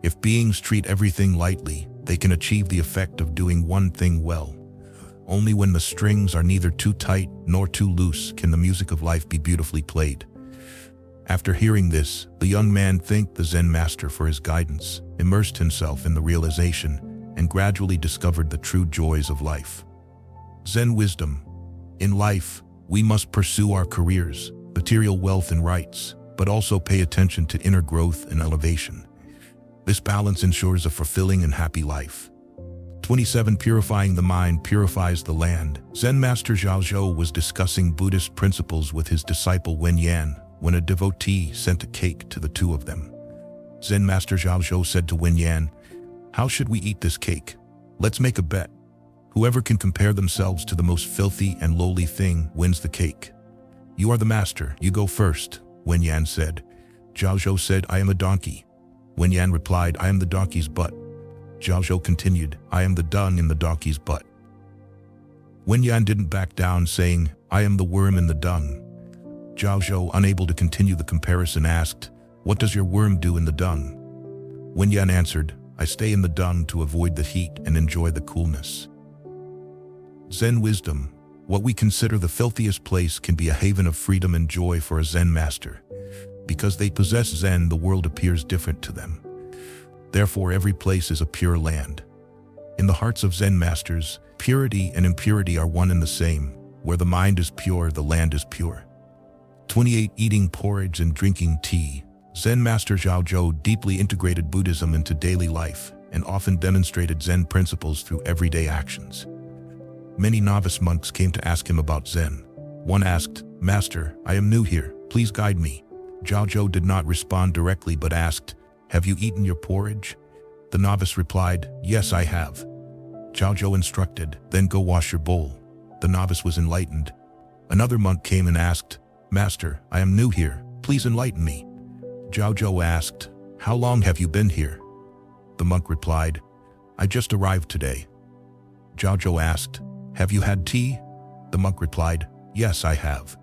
If beings treat everything lightly, they can achieve the effect of doing one thing well. Only when the strings are neither too tight nor too loose can the music of life be beautifully played." After hearing this, the young man thanked the Zen master for his guidance, immersed himself in the realization, and gradually discovered the true joys of life. Zen wisdom. In life, we must pursue our careers, material wealth and rights, but also pay attention to inner growth and elevation. This balance ensures a fulfilling and happy life. 27 Purifying the mind purifies the land. Zen Master Zhao was discussing Buddhist principles with his disciple Wen Yan when a devotee sent a cake to the two of them. Zen Master Zhao said to Wen Yan, "How should we eat this cake? Let's make a bet. Whoever can compare themselves to the most filthy and lowly thing wins the cake." "You are the master, you go first," Wen Yan said. Zhao said, "I am a donkey." Wen Yan replied, "I am the donkey's butt." Zhao continued, "I am the dung in the donkey's butt." Wen Yan didn't back down, saying, "I am the worm in the dung." Zhao, unable to continue the comparison, asked, "What does your worm do in the dung?" Wen Yan answered, "I stay in the dung to avoid the heat and enjoy the coolness." Zen wisdom. What we consider the filthiest place can be a haven of freedom and joy for a Zen master. Because they possess Zen, the world appears different to them. Therefore, every place is a pure land. In the hearts of Zen masters, purity and impurity are one and the same. Where the mind is pure, the land is pure. 28 Eating porridge and drinking tea. Zen Master Zhao deeply integrated Buddhism into daily life and often demonstrated Zen principles through everyday actions. Many novice monks came to ask him about Zen. One asked, "Master, I am new here. Please guide me." Zhao did not respond directly but asked, "Have you eaten your porridge?" The novice replied, "Yes, I have." Zhao instructed, "Then go wash your bowl." The novice was enlightened. Another monk came and asked, "Master, I am new here. Please enlighten me." Zhao asked, "How long have you been here?" The monk replied, "I just arrived today." Zhao asked, "Have you had tea?" The monk replied, "Yes, I have."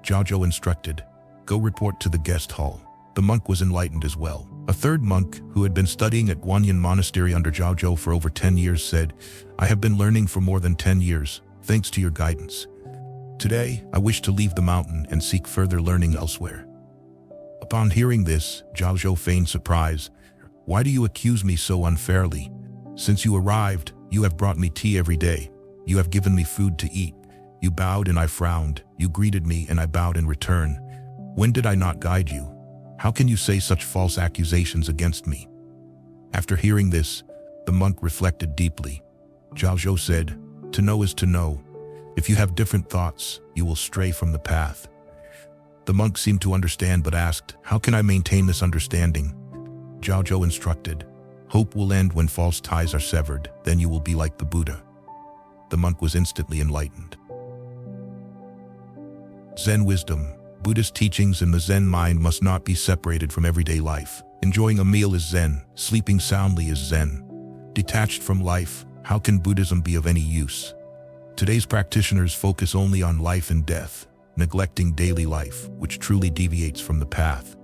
Zhao instructed, "Go report to the guest hall." The monk was enlightened as well. A third monk, who had been studying at Guanyin Monastery under Zhao for over 10 years, said, "I have been learning for more than 10 years, thanks to your guidance. Today, I wish to leave the mountain and seek further learning elsewhere." Upon hearing this, Zhao feigned surprise. "Why do you accuse me so unfairly? Since you arrived, you have brought me tea every day. You have given me food to eat. You bowed and I frowned. You greeted me and I bowed in return. When did I not guide you? How can you say such false accusations against me?" After hearing this, the monk reflected deeply. Zhao said, "To know is to know. If you have different thoughts, you will stray from the path." The monk seemed to understand but asked, "How can I maintain this understanding?" Zhao instructed, "Hope will end when false ties are severed, then you will be like the Buddha." The monk was instantly enlightened. Zen wisdom. Buddhist teachings in the Zen mind must not be separated from everyday life. Enjoying a meal is Zen. Sleeping soundly is Zen. Detached from life, how can Buddhism be of any use? Today's practitioners focus only on life and death, neglecting daily life, which truly deviates from the path.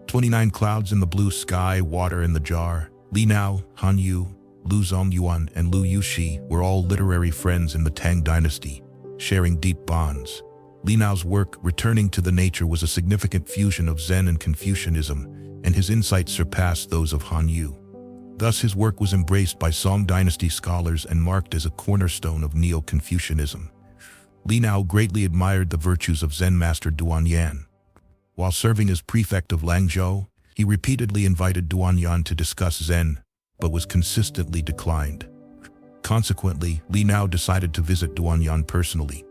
29 clouds in the blue sky, water in the jar. Li Nao, Han Yu, Lu Zongyuan, and Lu Yuxi were all literary friends in the Tang dynasty, sharing deep bonds. Li Nao's work, Returning to the Nature, was a significant fusion of Zen and Confucianism, and his insights surpassed those of Han Yu. Thus, his work was embraced by Song dynasty scholars and marked as a cornerstone of Neo-Confucianism. Li Nao greatly admired the virtues of Zen master Duanyan. While serving as prefect of Langzhou, he repeatedly invited Duanyan to discuss Zen, but was consistently declined. Consequently, Li Nao decided to visit Duanyan personally.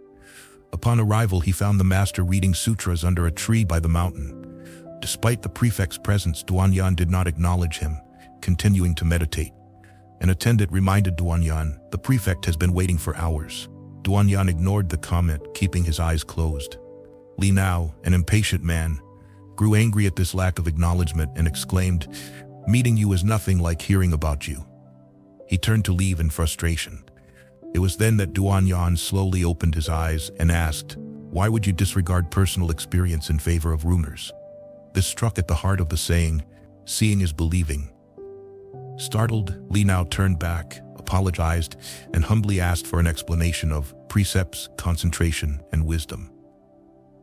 Upon arrival, he found the master reading sutras under a tree by the mountain. Despite the prefect's presence, Duanyan did not acknowledge him, continuing to meditate. An attendant reminded Duanyan, "The prefect has been waiting for hours." Duanyan ignored the comment, keeping his eyes closed. Li Nao, an impatient man, grew angry at this lack of acknowledgement and exclaimed, "Meeting you is nothing like hearing about you." He turned to leave in frustration. It was then that Duanyan slowly opened his eyes and asked, "Why would you disregard personal experience in favor of rumors?" This struck at the heart of the saying, "Seeing is believing." Startled, Li Nao turned back, apologized, and humbly asked for an explanation of precepts, concentration, and wisdom.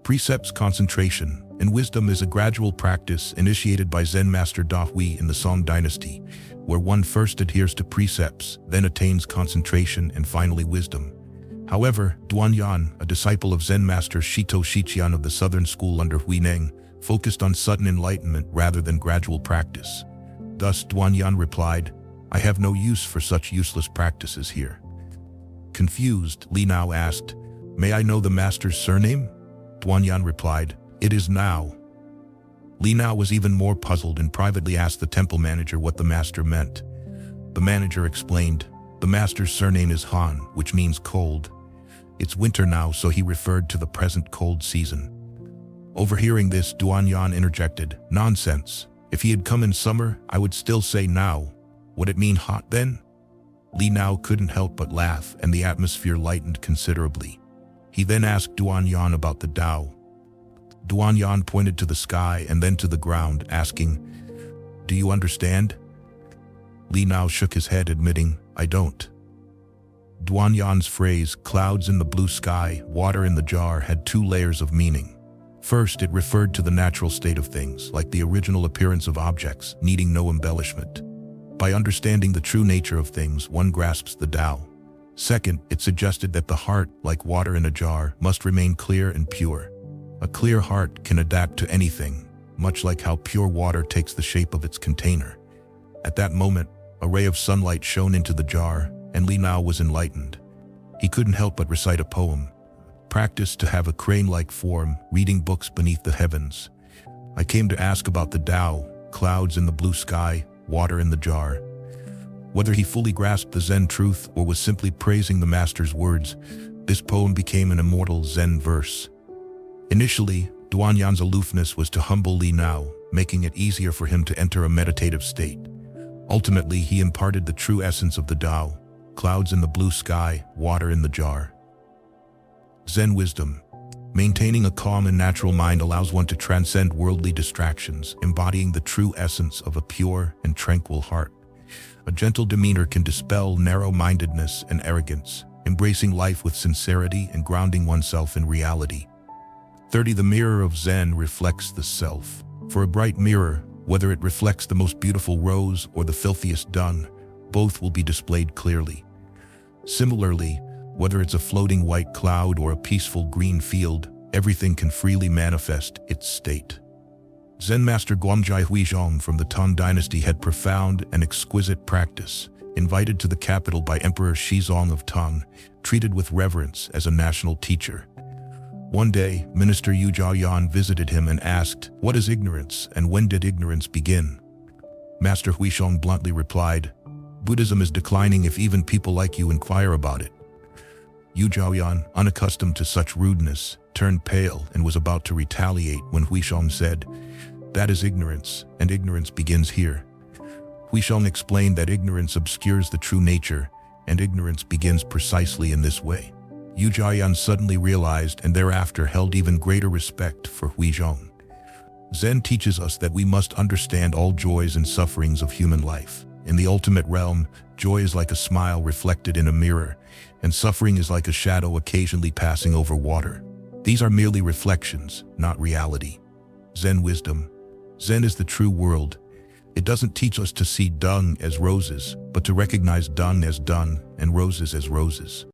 Precepts, concentration, and wisdom is a gradual practice initiated by Zen master Da Hui in the Song dynasty, where one first adheres to precepts, then attains concentration, and finally wisdom. However, Duanyan, a disciple of Zen master Shito Shichian of the Southern School under Huineng, focused on sudden enlightenment rather than gradual practice. Thus, Duanyan replied, "I have no use for such useless practices here." Confused, Li Nao asked, "May I know the master's surname?" Duanyan replied, "It is Nao." Li Nao was even more puzzled and privately asked the temple manager what the master meant. The manager explained, "The master's surname is Han, which means cold. It's winter now, so he referred to the present cold season." Overhearing this, Duanyan interjected, "Nonsense. If he had come in summer, I would still say now. Would it mean hot then?" Li Nao couldn't help but laugh, and the atmosphere lightened considerably. He then asked Duanyan about the Tao. Duanyan pointed to the sky and then to the ground, asking, "Do you understand?" Li Nao shook his head, admitting, "I don't." Duanyan's phrase, "clouds in the blue sky, water in the jar," had two layers of meaning. First, it referred to the natural state of things, like the original appearance of objects, needing no embellishment. By understanding the true nature of things, one grasps the Tao. Second, it suggested that the heart, like water in a jar, must remain clear and pure. A clear heart can adapt to anything, much like how pure water takes the shape of its container. At that moment, a ray of sunlight shone into the jar, and Li Nao was enlightened. He couldn't help but recite a poem. Practice to have a crane-like form, reading books beneath the heavens. I came to ask about the Tao, clouds in the blue sky, water in the jar. Whether he fully grasped the Zen truth or was simply praising the master's words, this poem became an immortal Zen verse. Initially, Duanyan's aloofness was to humble Li Nao, making it easier for him to enter a meditative state. Ultimately, he imparted the true essence of the Tao, clouds in the blue sky, water in the jar. Zen wisdom. Maintaining a calm and natural mind allows one to transcend worldly distractions, embodying the true essence of a pure and tranquil heart. A gentle demeanor can dispel narrow-mindedness and arrogance, embracing life with sincerity and grounding oneself in reality. 30. The mirror of Zen reflects the self. For a bright mirror, whether it reflects the most beautiful rose or the filthiest dung, both will be displayed clearly. Similarly, whether it's a floating white cloud or a peaceful green field, everything can freely manifest its state. Zen Master Guangjai Huizhong from the Tang Dynasty had profound and exquisite practice. Invited to the capital by Emperor Shizong of Tang, treated with reverence as a national teacher. One day, Minister Yu Zhaoyan visited him and asked, "What is ignorance, and when did ignorance begin?" Master Huizhong bluntly replied, "Buddhism is declining if even people like you inquire about it." Yu Zhaoyan, unaccustomed to such rudeness, turned pale and was about to retaliate when Huizhong said, "That is ignorance, and ignorance begins here." Huizhong explained that ignorance obscures the true nature, and ignorance begins precisely in this way. Yu Zhaoyan suddenly realized and thereafter held even greater respect for Huizhong. Zen teaches us that we must understand all joys and sufferings of human life. In the ultimate realm, joy is like a smile reflected in a mirror, and suffering is like a shadow occasionally passing over water. These are merely reflections, not reality. Zen wisdom. Zen is the true world. It doesn't teach us to see dung as roses, but to recognize dung as dung and roses as roses.